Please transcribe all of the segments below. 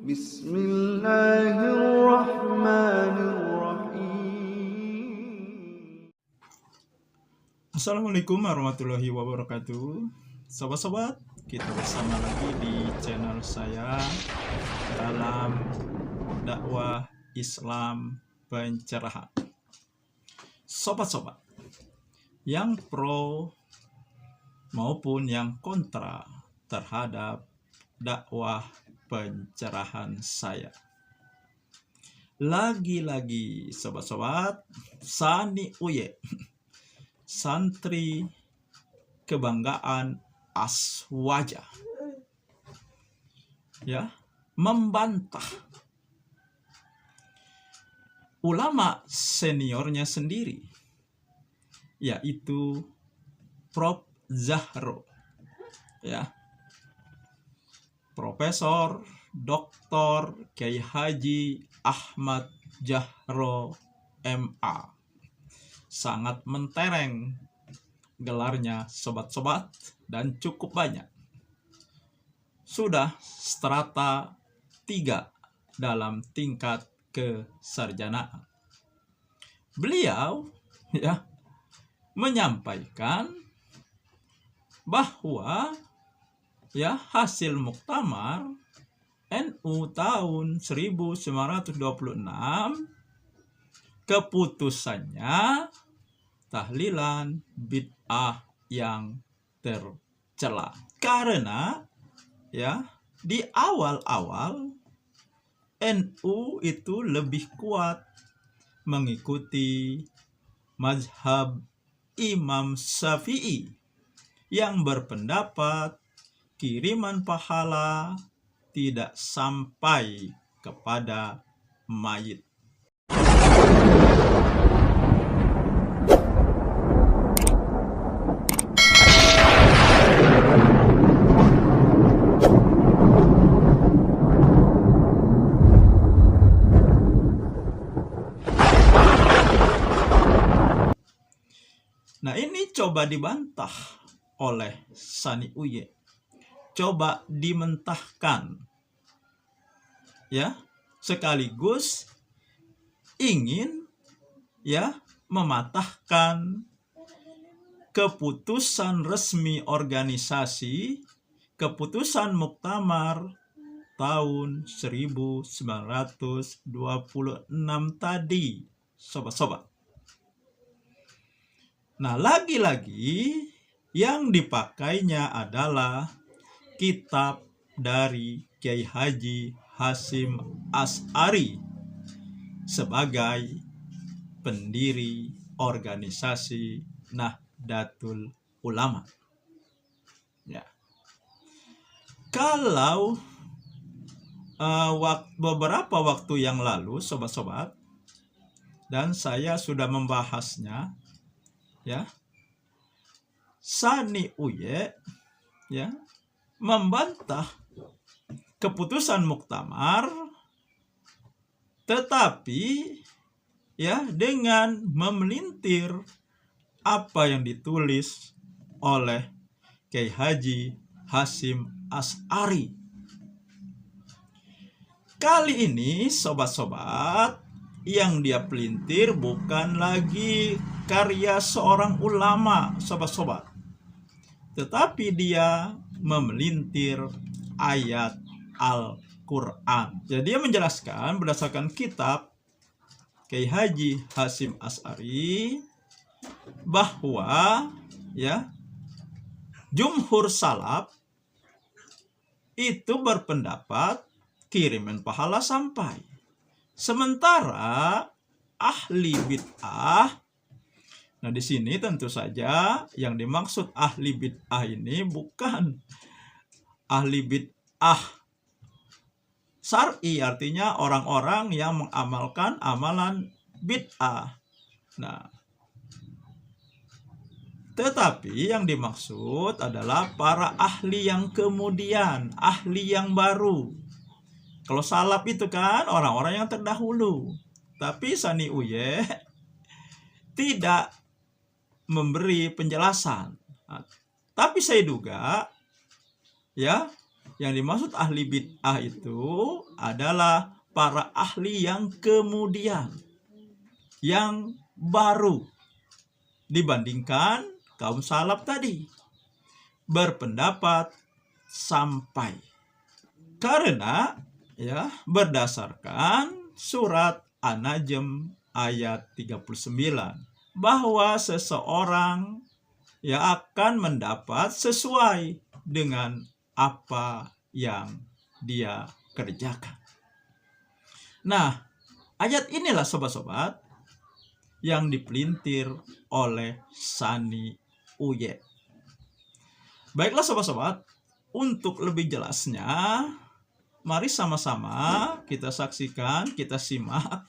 Bismillahirrahmanirrahim. Assalamualaikum warahmatullahi wabarakatuh. Sobat-sobat, kita bersama lagi di channel saya dalam dakwah Islam pencerahan. Sobat-sobat, yang pro maupun yang kontra terhadap dakwah pencerahan saya. Lagi-lagi sobat-sobat, Sani Uye, santri kebanggaan Aswaja, ya, membantah ulama seniornya sendiri, yaitu Prof. Zahro, ya, Profesor Dr. Kiai Haji Ahmad Zahro MA. Sangat mentereng gelarnya sobat-sobat dan cukup banyak. Sudah strata 3 dalam tingkat kesarjanaan. Beliau ya menyampaikan bahwa ya hasil muktamar NU tahun 1926 keputusannya tahlilan bid'ah yang tercela. Karena ya di awal-awal NU itu lebih kuat mengikuti mazhab Imam Syafi'i yang berpendapat kiriman pahala tidak sampai kepada mayit. Nah, ini coba dibantah oleh Sani Uye, coba dimentahkan, ya, sekaligus ingin ya mematahkan keputusan resmi organisasi, keputusan muktamar tahun 1926 tadi, sobat-sobat. Nah, lagi-lagi yang dipakainya adalah kitab dari Kiai Haji Hasyim Asy'ari sebagai pendiri organisasi Nahdlatul Ulama. Ya. Kalau beberapa waktu yang lalu, sobat-sobat, dan saya sudah membahasnya, ya, Sani Uye ya membantah keputusan muktamar, tetapi ya dengan memelintir apa yang ditulis oleh Kiai Haji Hasyim Asy'ari. Kali ini sobat-sobat, yang dia pelintir bukan lagi karya seorang ulama, sobat-sobat, tetapi dia memelintir ayat Al-Quran. Jadi dia menjelaskan berdasarkan kitab Kiai Haji Hasyim Asy'ari bahwa ya jumhur salaf itu berpendapat kiriman pahala sampai. Sementara ahli bid'ah, nah di sini tentu saja yang dimaksud ahli bid'ah ini bukan ahli bid'ah syar'i, artinya orang-orang yang mengamalkan amalan bid'ah. Nah, tetapi yang dimaksud adalah para ahli yang kemudian, ahli yang baru. Kalau salaf itu kan orang-orang yang terdahulu. Tapi Sani Uye tidak memberi penjelasan. Tapi saya duga ya Yang dimaksud ahli bid'ah itu adalah para ahli yang kemudian, yang baru dibandingkan kaum salaf tadi, berpendapat sampai. Karena ya berdasarkan surat An-Najm ayat 39 bahwa seseorang ya akan mendapat sesuai dengan apa yang dia kerjakan. Nah, ayat inilah sobat-sobat yang dipelintir oleh Sani Uye. Baiklah sobat-sobat, untuk lebih jelasnya, mari sama-sama kita saksikan, kita simak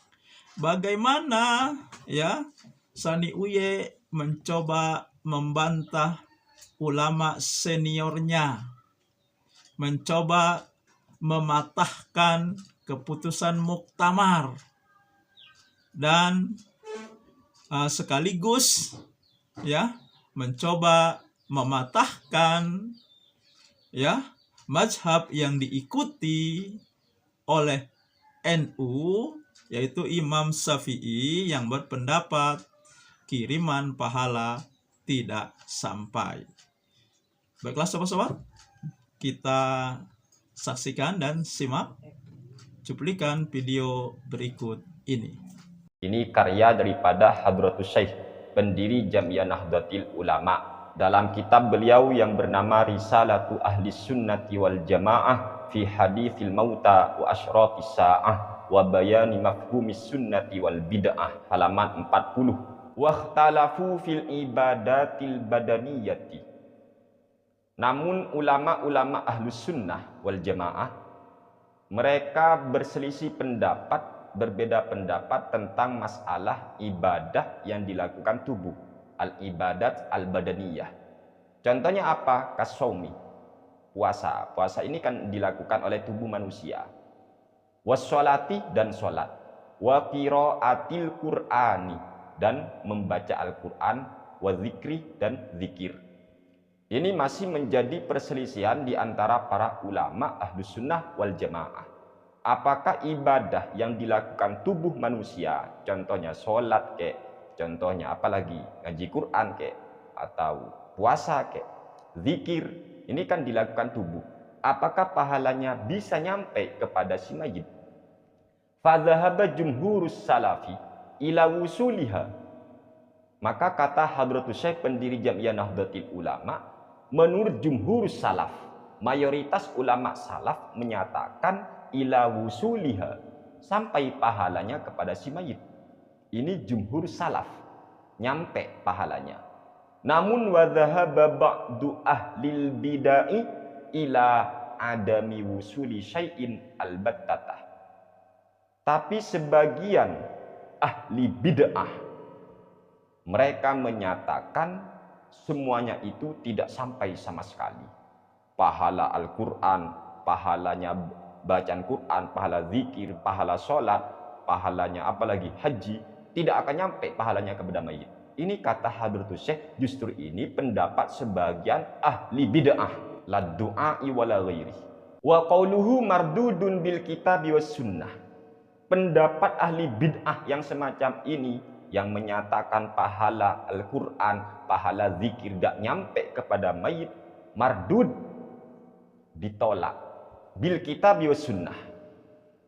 bagaimana ya Sani Uye mencoba membantah ulama seniornya, mencoba mematahkan keputusan muktamar, dan sekaligus ya mencoba mematahkan ya mazhab yang diikuti oleh NU, yaitu Imam Syafi'i yang berpendapat kiriman pahala tidak sampai. Baiklah sobat-sobat, kita saksikan dan simak cuplikan video berikut ini. Ini karya daripada Hadratus Syekh, pendiri Jamiah Nahdlatul Ulama. Dalam kitab beliau yang bernama Risalatu Ahli Sunnati wal Jamaah fi Hadithil Mauta wa Asyratis Sa'ah wa Bayani Mafhumis Sunnati wal Bid'ah, halaman 40. Wakhtalafu fil ibadatil badaniyati. Namun ulama-ulama Ahlus Sunnah wal Jamaah, mereka berselisih pendapat, berbeda pendapat tentang masalah ibadah yang dilakukan tubuh, al-ibadat al-badaniyah. Contohnya apa? Kasaumi, puasa. Puasa ini kan dilakukan oleh tubuh manusia. Wassolati, dan sholat. Wa qiraatil qur'ani, dan membaca Al-Quran. Wa zikri, dan zikir. Ini masih menjadi perselisihan di antara para ulama Ahlus Sunnah wal Jamaah. Apakah ibadah yang dilakukan tubuh manusia, contohnya sholat kek, contohnya apalagi ngaji Quran kek, atau puasa kek, zikir, ini kan dilakukan tubuh. Apakah pahalanya bisa nyampe kepada si mayit? Fadhahaba jumhurus salafi ila wusuliha. Maka kata Hadratus Syekh, pendiri Jamiah Nahdlatul Ulama, menurut jumhurus salaf, mayoritas ulama salaf menyatakan ila wusuliha, sampai pahalanya kepada si mayit. Ini jumhur salaf, nyampe pahalanya. Namun wadhahaba ba'du ahlil bidai ila adami wusuli syai'in albattatah. Tapi sebagian ahli bid'ah, mereka menyatakan semuanya itu tidak sampai sama sekali. Pahala Al-Quran, pahalanya bacaan Quran, pahala zikir, pahala sholat, pahalanya apalagi haji, tidak akan nyampe pahalanya kepada mayit. Ini kata Hadratus Syekh, justru ini pendapat sebagian ahli bid'ah, la du'a'i wala ghairi. Wa qauluhu mardudun bil kitabi was sunnah. Pendapat ahli bid'ah yang semacam ini, yang menyatakan pahala Al-Quran, pahala zikir gak nyampe kepada mayit, mardud, ditolak bil kitab wa sunnah,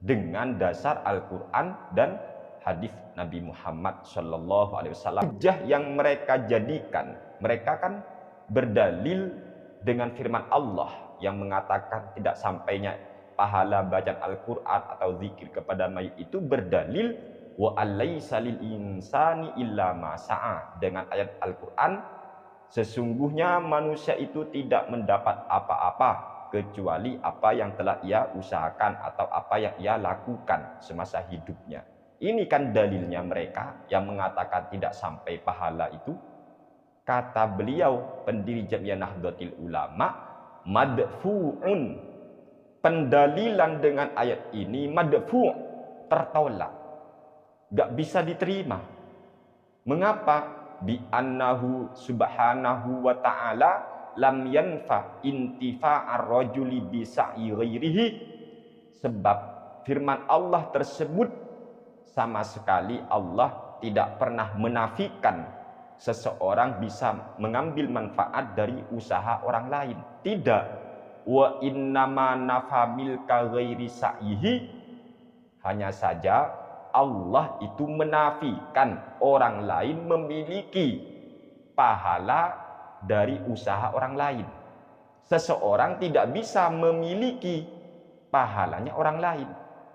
dengan dasar Al-Quran dan hadis Nabi Muhammad SAW. Hujjah yang mereka jadikan, mereka kan berdalil dengan firman Allah yang mengatakan tidak sampainya pahala bacaan Al-Quran atau zikir kepada mayit itu, berdalil wa alaysa lil insani illa ma sa'a, dengan ayat Al-Quran, sesungguhnya manusia itu tidak mendapat apa-apa kecuali apa yang telah ia usahakan atau apa yang ia lakukan semasa hidupnya. Ini kan dalilnya mereka yang mengatakan tidak sampai pahala itu. Kata beliau, pendiri Jamiah Nahdlatul Ulama, madfu'un, pendalilan dengan ayat ini madfu', tertolak, gak bisa diterima. Mengapa? Bi annahu subhanahu wa ta'ala lam yanfa intifa'ar rajuli bi sa'i ghairihi, sebab firman Allah tersebut sama sekali Allah tidak pernah menafikan seseorang bisa mengambil manfaat dari usaha orang lain. Tidak. Wa innama nafa milka ghairi sa'ihi, hanya saja Allah itu menafikan orang lain memiliki pahala dari usaha orang lain. Seseorang tidak bisa memiliki pahalanya orang lain.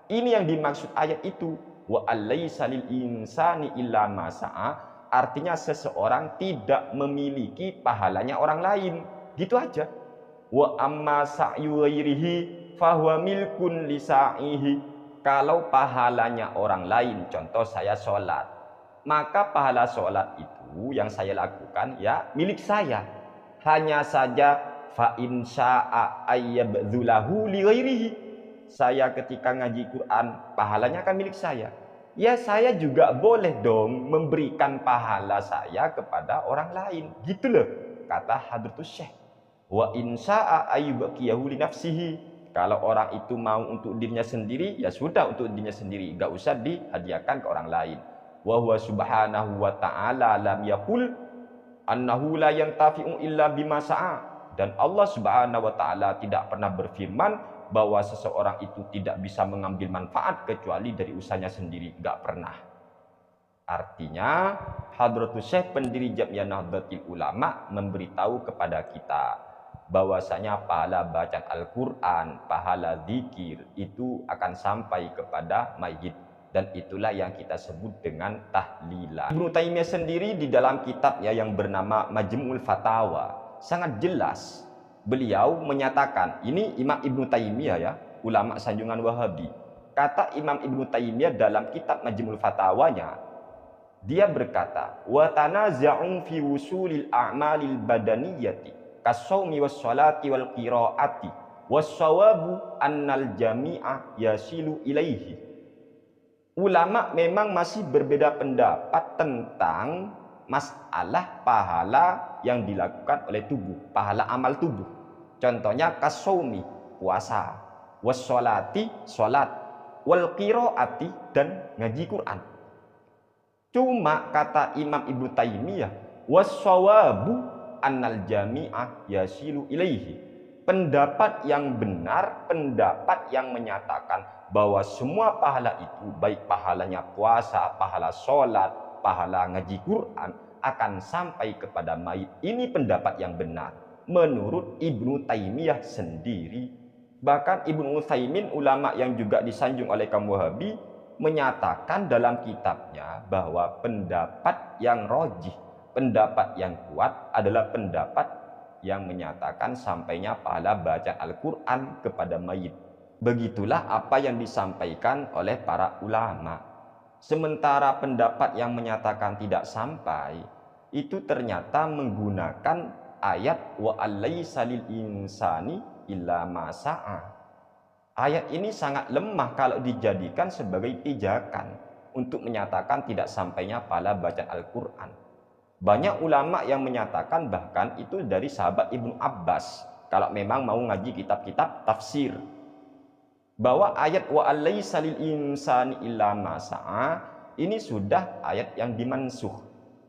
Ini yang dimaksud ayat itu. Wa alaysa lil insani illa ma sa'a, artinya seseorang tidak memiliki pahalanya orang lain. Gitu aja. Wa amma sa'yu ghairihi fahuwa milkun li sa'ihi. Kalau pahalanya orang lain, contoh saya sholat, maka pahala sholat itu yang saya lakukan ya milik saya. Hanya saja fa in sya'a ayyabdzulahu li ghairihi, saya ketika ngaji Quran pahalanya kan milik saya. Ya saya juga boleh dong memberikan pahala saya kepada orang lain. Gitu loh kata Hadratus Syekh. Wa in sya'a ayyubqiyahu li nafsihi, kalau orang itu mau untuk dirinya sendiri, ya sudah untuk dirinya sendiri, gak usah dihadiahkan ke orang lain. Wa huwa subhanahu wa ta'ala lam yaqul annahu la yantafi'u illa bima sa'a. Dan Allah subhanahu wa ta'ala tidak pernah berfirman bahwa seseorang itu tidak bisa mengambil manfaat kecuali dari usahanya sendiri. Gak pernah. Artinya Hadratus Syekh pendiri Jam'iyah Nahdlatul Ulama memberitahu kepada kita bahwasanya pahala bacaan Al-Quran, pahala zikir itu akan sampai kepada mayit, dan itulah yang kita sebut dengan tahlilan. Ibnu Taimiyah sendiri di dalam kitabnya yang bernama Majmu'ul Fatawa sangat jelas beliau menyatakan, ini Imam Ibnu Taimiyah ya, ulama sanjungan Wahabi. Kata Imam Ibnu Taimiyah dalam kitab Majmu'ul Fatawanya, dia berkata, wa tanaza'un fi wusulil a'malil badaniyati kasawmi was-salati wal qiraati was-sawabu annal jami'a yasilu ilaihi. Ulama memang masih berbeda pendapat tentang masalah pahala yang dilakukan oleh tubuh, pahala amal tubuh. Contohnya kasawmi, puasa, was-salati, salat, wal qiraati, dan ngaji Quran. Cuma kata Imam Ibnu Taimiyah, was-sawabu annal jami'ah yasilu ilaihi. Pendapat yang benar, pendapat yang menyatakan bahwa semua pahala itu, baik pahalanya puasa, pahala sholat, pahala ngaji Quran, akan sampai kepada mayit. Ini pendapat yang benar menurut Ibnu Taimiyah sendiri. Bahkan Ibnu Utsaimin, ulama yang juga disanjung oleh kaum Wahabi, menyatakan dalam kitabnya bahwa pendapat yang rajih, pendapat yang kuat adalah pendapat yang menyatakan sampainya pahala baca Al-Quran kepada mayit. Begitulah apa yang disampaikan oleh para ulama. Sementara pendapat yang menyatakan tidak sampai, itu ternyata menggunakan ayat wa alaysa lil insani illa ma sa'a. Ayat ini sangat lemah kalau dijadikan sebagai pijakan untuk menyatakan tidak sampainya pahala baca Al-Quran. Banyak ulama yang menyatakan, bahkan itu dari sahabat Ibnu Abbas, kalau memang mau ngaji kitab-kitab tafsir, bahwa ayat wa alaysa lil insani illa ma sa'a ini sudah ayat yang dimansuh,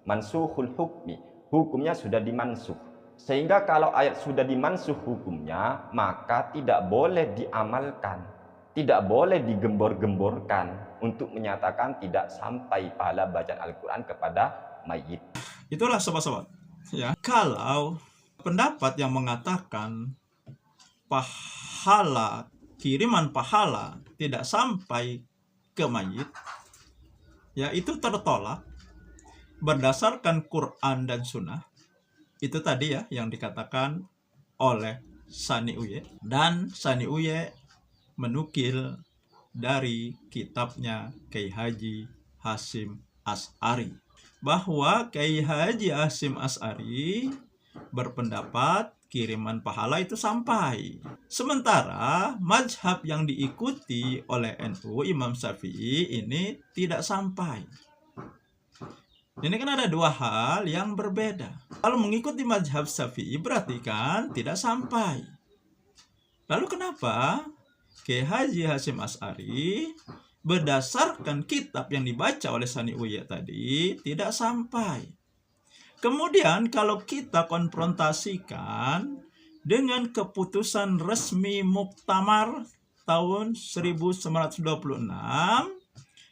mansuhul hukmi, hukumnya sudah dimansuh. Sehingga kalau ayat sudah dimansuh hukumnya, maka tidak boleh diamalkan, tidak boleh digembor-gemborkan untuk menyatakan tidak sampai pahala bacaan Al-Quran kepada mayit. Itulah sobat-sobat ya, kalau pendapat yang mengatakan pahala, kiriman pahala tidak sampai ke mayit, ya itu tertolak berdasarkan Quran dan Sunnah. Itu tadi ya yang dikatakan oleh Sani Uye, dan Sani Uye menukil dari kitabnya Kiai Haji Hasyim Asy'ari, bahwa Kiai Haji Hasyim Asy'ari berpendapat kiriman pahala itu sampai. Sementara mazhab yang diikuti oleh NU Imam Syafi'i ini tidak sampai. Ini kan ada dua hal yang berbeda. Kalau mengikuti mazhab Syafi'i berarti kan tidak sampai. Lalu kenapa Kiai Haji Hasyim Asy'ari berdasarkan kitab yang dibaca oleh Sani Uye tadi tidak sampai? Kemudian kalau kita konfrontasikan dengan keputusan resmi Muktamar tahun 1926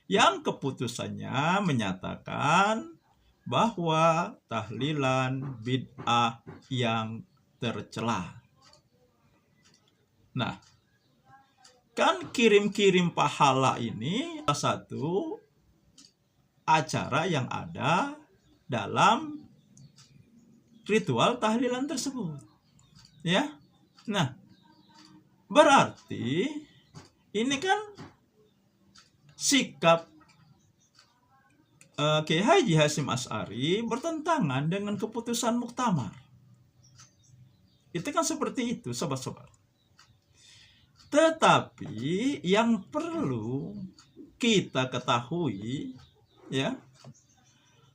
yang keputusannya menyatakan bahwa tahlilan bid'ah yang tercela. Nah, kan kirim-kirim pahala ini salah satu acara yang ada dalam ritual tahlilan tersebut. Ya. Nah, berarti ini kan sikap Kiai Haji Hasyim Asy'ari bertentangan dengan keputusan Muktamar. Itu kan seperti itu, sobat-sobat. Tetapi yang perlu kita ketahui, ya,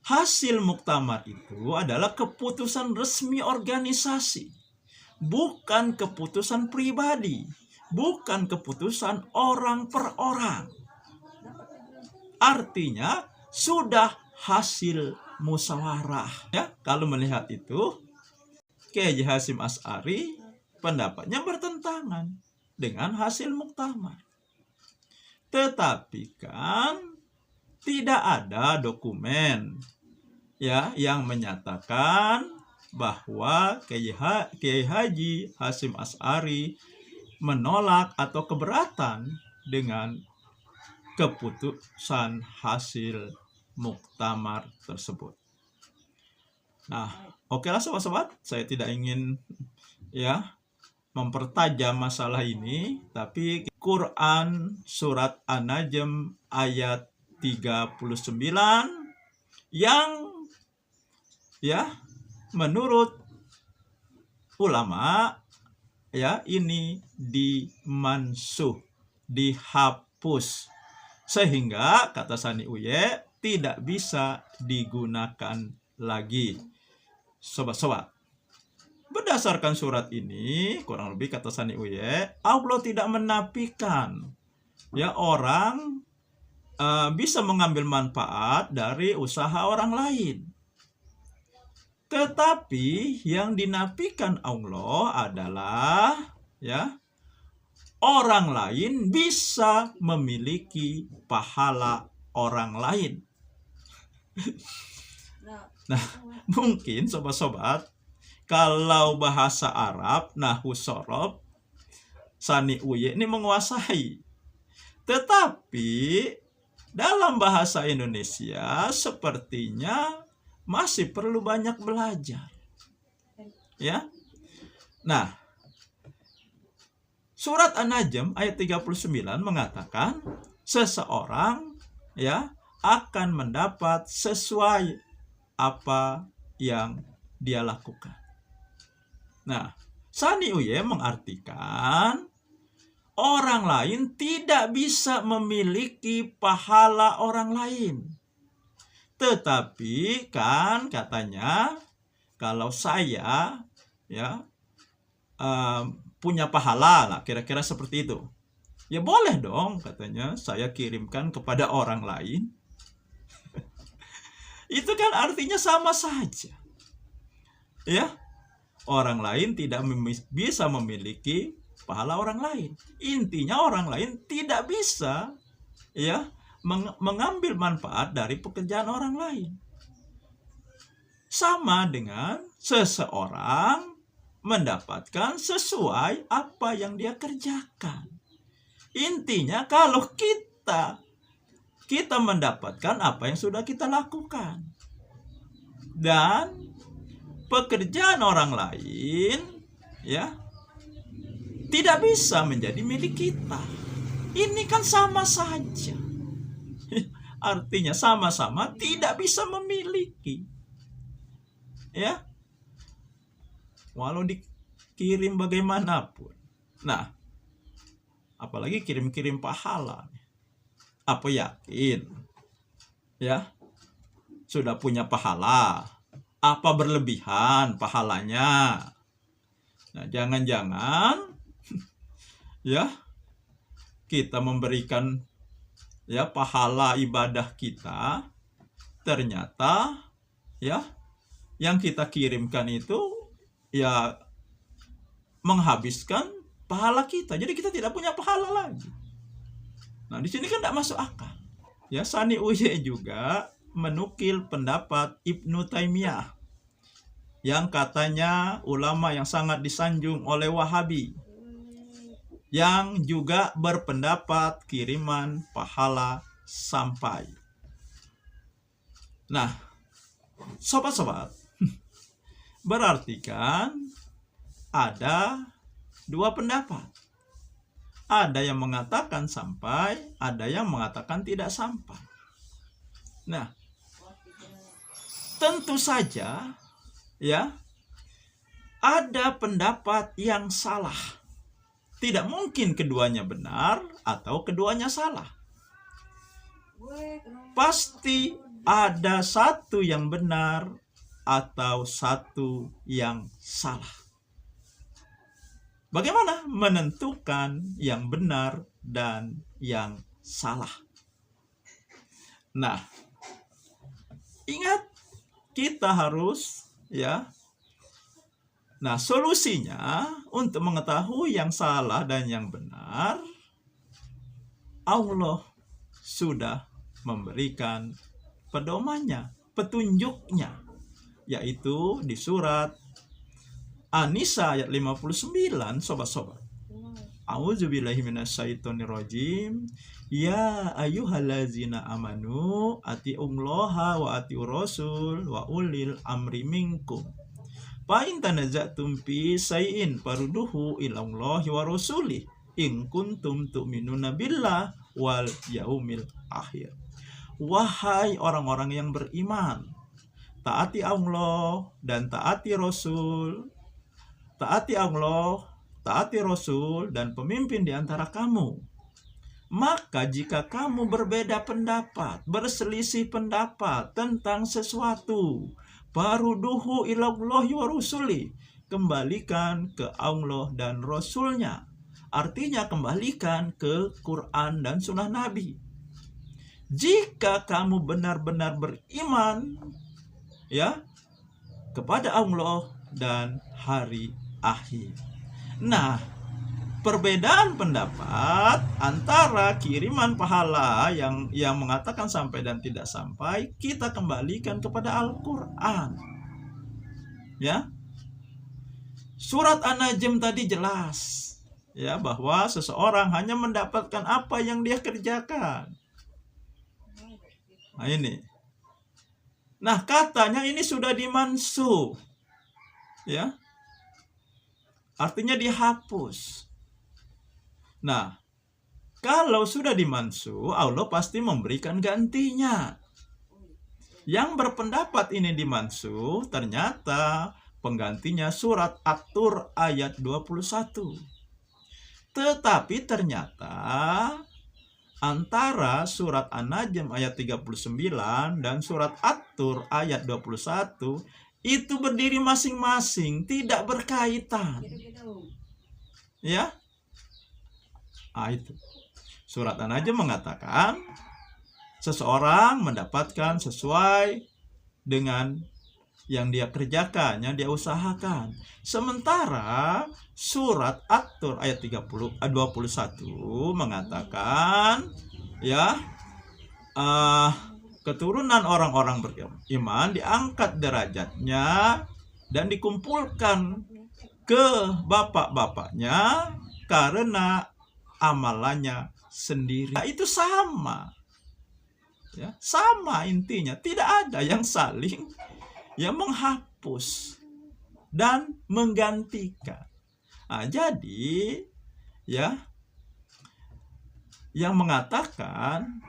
hasil Muktamar itu adalah keputusan resmi organisasi, bukan keputusan pribadi, bukan keputusan orang per orang. Artinya sudah hasil musyawarah. Ya, kalau melihat itu, Kiai Haji Hasyim Asy'ari pendapatnya bertentangan dengan hasil Muktamar. Tetapi kan tidak ada dokumen ya yang menyatakan bahwa Kiai Haji Hasyim Asy'ari menolak atau keberatan dengan keputusan hasil Muktamar tersebut. Nah, okelah sobat-sobat, saya tidak ingin ya mempertajam masalah ini, tapi Quran surat An-Najm ayat 39 yang ya menurut ulama ya ini dimansuh, dihapus, sehingga kata Sani Uye tidak bisa digunakan lagi. Sobat-sobat, berdasarkan surat ini kurang lebih kata Sani Uye, Allah tidak menafikan ya orang bisa mengambil manfaat dari usaha orang lain. Tetapi yang dinafikan Allah adalah ya orang lain bisa memiliki pahala orang lain. Nah, mungkin sobat-sobat kalau bahasa Arab nahwu shorof Sani Uye ini menguasai. Tetapi dalam bahasa Indonesia sepertinya masih perlu banyak belajar. Ya. Nah, surat An-Najm ayat 39 mengatakan seseorang ya akan mendapat sesuai apa yang dia lakukan. Nah, Sani Uye mengartikan orang lain tidak bisa memiliki pahala orang lain. Tetapi kan katanya kalau saya ya punya pahala lah, kira-kira seperti itu. Ya boleh dong katanya saya kirimkan kepada orang lain. Itu kan artinya sama saja. Ya. Orang lain tidak bisa memiliki pahala orang lain. Intinya orang lain tidak bisa ya mengambil manfaat dari pekerjaan orang lain. Sama dengan seseorang mendapatkan sesuai apa yang dia kerjakan. Intinya kalau kita mendapatkan apa yang sudah kita lakukan. Dan pekerjaan orang lain ya tidak bisa menjadi milik kita. Ini kan sama saja. Artinya sama-sama tidak bisa memiliki. Ya. Walau dikirim bagaimanapun. Nah, apalagi kirim-kirim pahala. Apa yakin? Ya. sudah punya pahala. Apa berlebihan pahalanya? Nah, jangan-jangan ya kita memberikan ya pahala ibadah kita, ternyata ya yang kita kirimkan itu ya menghabiskan pahala kita. Jadi kita tidak punya pahala lagi. Nah, di sini kan tidak masuk akal. Ya, Sani Uye juga menukil pendapat Ibnu Taimiyah yang katanya ulama yang sangat disanjung oleh Wahabi, yang juga berpendapat kiriman pahala sampai. Nah, sobat-sobat, berarti kan ada dua pendapat. Ada yang mengatakan sampai, ada yang mengatakan tidak sampai. Nah, tentu saja ya ada pendapat yang salah. Tidak mungkin keduanya benar atau keduanya salah. Pasti ada satu yang benar atau satu yang salah. Bagaimana menentukan yang benar dan yang salah? Nah, ingat kita harus ya. Nah, solusinya untuk mengetahui yang salah dan yang benar, Allah sudah memberikan pedomannya, petunjuknya, yaitu di surat An-Nisa ayat 59, sobat-sobat. A'udzubillahi minasyaitonirrajim. Ya ayyuhallazina amanu atiullaha wa atiur rasul wa ulil amri minkum. Fa in tanaza'tum fi shay'in farudduhu ilallahi wa rasulih in kuntum tu'minuna billah wal yaumil akhir. Wahai orang-orang yang beriman, taati Allah dan taati Rasul. Taati Allah, taati Rasul dan pemimpin di antara kamu. Maka jika kamu berbeda pendapat, berselisih pendapat tentang sesuatu, farudduhu ilallahi wa rasuli, kembalikan ke Allah dan Rasulnya. Artinya kembalikan ke Quran dan Sunnah Nabi. Jika kamu benar-benar beriman ya kepada Allah dan hari akhir. Nah, perbedaan pendapat antara kiriman pahala yang mengatakan sampai dan tidak sampai, kita kembalikan kepada Al-Quran. Ya, surat An-Najm tadi jelas ya bahwa seseorang hanya mendapatkan apa yang dia kerjakan. Nah ini. Nah, katanya ini sudah dimansuh. Ya. Artinya dihapus. Nah, kalau sudah dimansuh, Allah pasti memberikan gantinya. Yang berpendapat ini dimansuh, ternyata penggantinya surat At-Tur ayat 21. Tetapi ternyata antara surat An-Najm ayat 39 dan surat At-Tur ayat 21 itu berdiri masing-masing, tidak berkaitan. Ya. Itu. Surat An-Najm mengatakan seseorang mendapatkan sesuai dengan yang dia kerjakan, yang dia usahakan. Sementara surat At-Tur ayat 21 mengatakan ya keturunan orang-orang beriman diangkat derajatnya dan dikumpulkan ke bapak-bapaknya karena amalannya sendiri. Nah, itu sama. Ya, sama intinya, tidak ada yang saling menghapus dan menggantikan. Nah, jadi ya yang mengatakan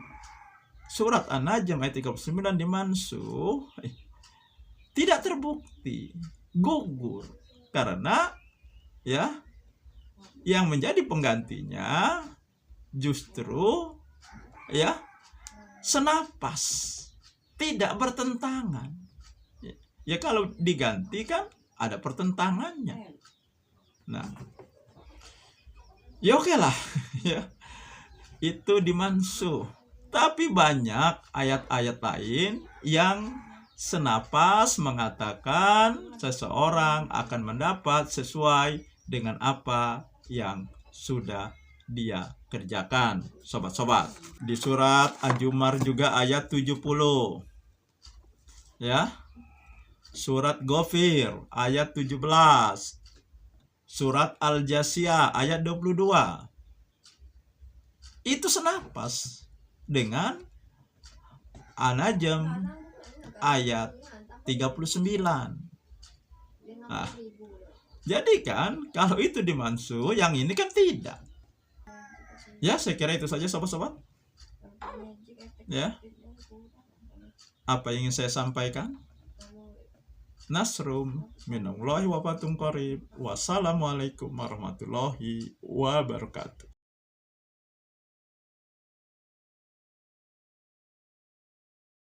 surat An-Najm ayat 39 dimansuh tidak terbukti, gugur, karena ya yang menjadi penggantinya justru ya senapas tidak bertentangan. Ya kalau diganti kan ada pertentangannya. Nah, ya oke lah, ya itu dimansuh. Tapi banyak ayat-ayat lain yang senapas mengatakan seseorang akan mendapat sesuai dengan apa yang sudah dia kerjakan. Sobat-sobat, di surat An-Zumar juga ayat 70. Ya. Surat Ghafir ayat 17. Surat Al-Jasiyah ayat 22. Itu senapas dengan An-Najm ayat 39. Nah, jadi kan kalau itu dimansuh, yang ini kan tidak. Ya, saya kira itu saja sobat-sobat. Ya. Apa yang ingin saya sampaikan? Nasrum minallahi wa fatum qarib. Wassalamualaikum warahmatullahi wabarakatuh.